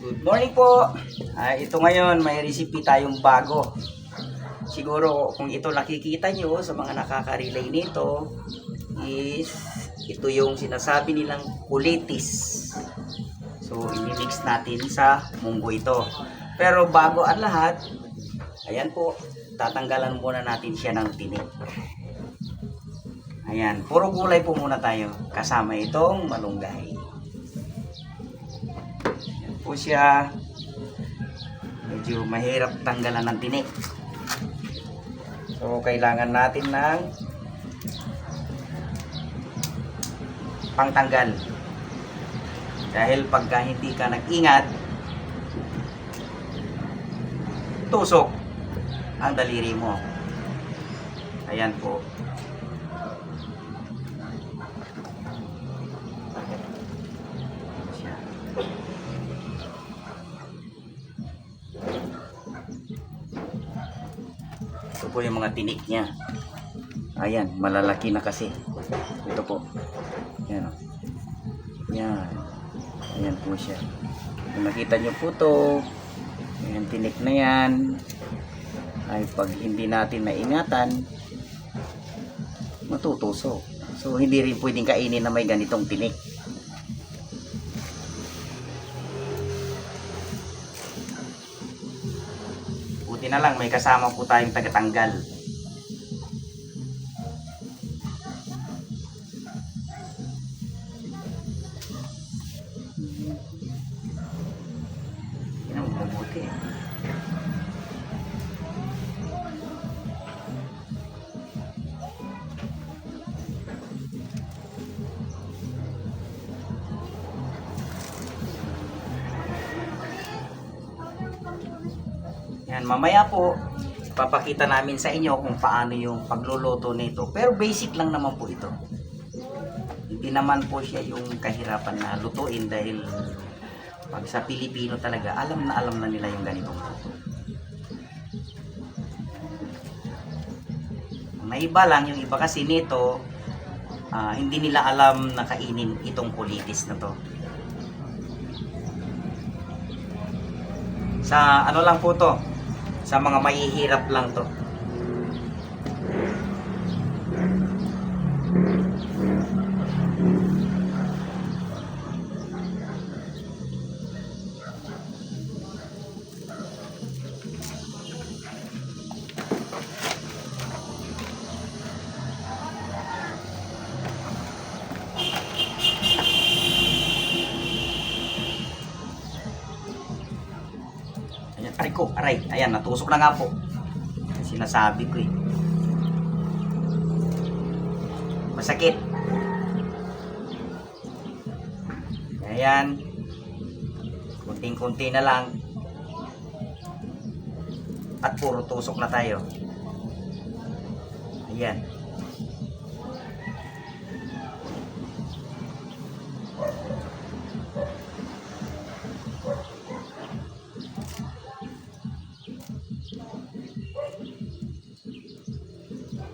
Good morning po. Ito ngayon may recipe tayong bago. Siguro kung ito nakikita nyo sa mga nakaka-relay nito is ito yung sinasabi nilang kulitis. So i-mix natin sa munggo ito. Pero bago ang lahat, ayan po, tatanggalan muna natin siya ng tinik. Ayan, puro gulay po muna tayo kasama itong malunggay. Po siya, medyo mahirap tanggalan ng tinik. So kailangan natin ng pangtanggal, dahil pagka hindi ka nag-ingat, tusok ang daliri mo. Ayan po. Ito po yung mga tinik niya. Ayan, malalaki na kasi. Ito po. Ayan o. Ayan. Ayan po siya. Kung nakita nyo po ito, ayan, tinik na yan. Ay pag hindi natin naingatan, matutusok. So hindi rin pwedeng kainin na may ganitong tinik. Buti na lang may kasama po tayong tagatanggal. Yan ang mabuti. Yan, mamaya po papakita namin sa inyo kung paano yung pagluluto nito. Pero basic lang naman po ito. Hindi naman po siya yung kahirapan na lutuin, dahil pag sa Pilipino talaga, alam na nila yung ganitong luto. Naiba lang, yung iba kasi nito, hindi nila alam na kainin itong kulitis na to. Sa ano lang po to, sa mga mahihirap lang to. Ayan, aray ko, aray. Ayan, natusok na nga po. Sinasabi ko eh. Masakit. Ayan. Kunting-kunti na lang. At puro tusok na tayo. Ayan.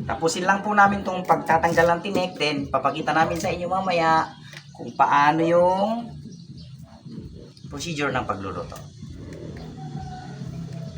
Tapusin lang po namin itong pagtatanggal ng tinik, then papakita namin sa inyo mamaya kung paano yung procedure ng pagluluto.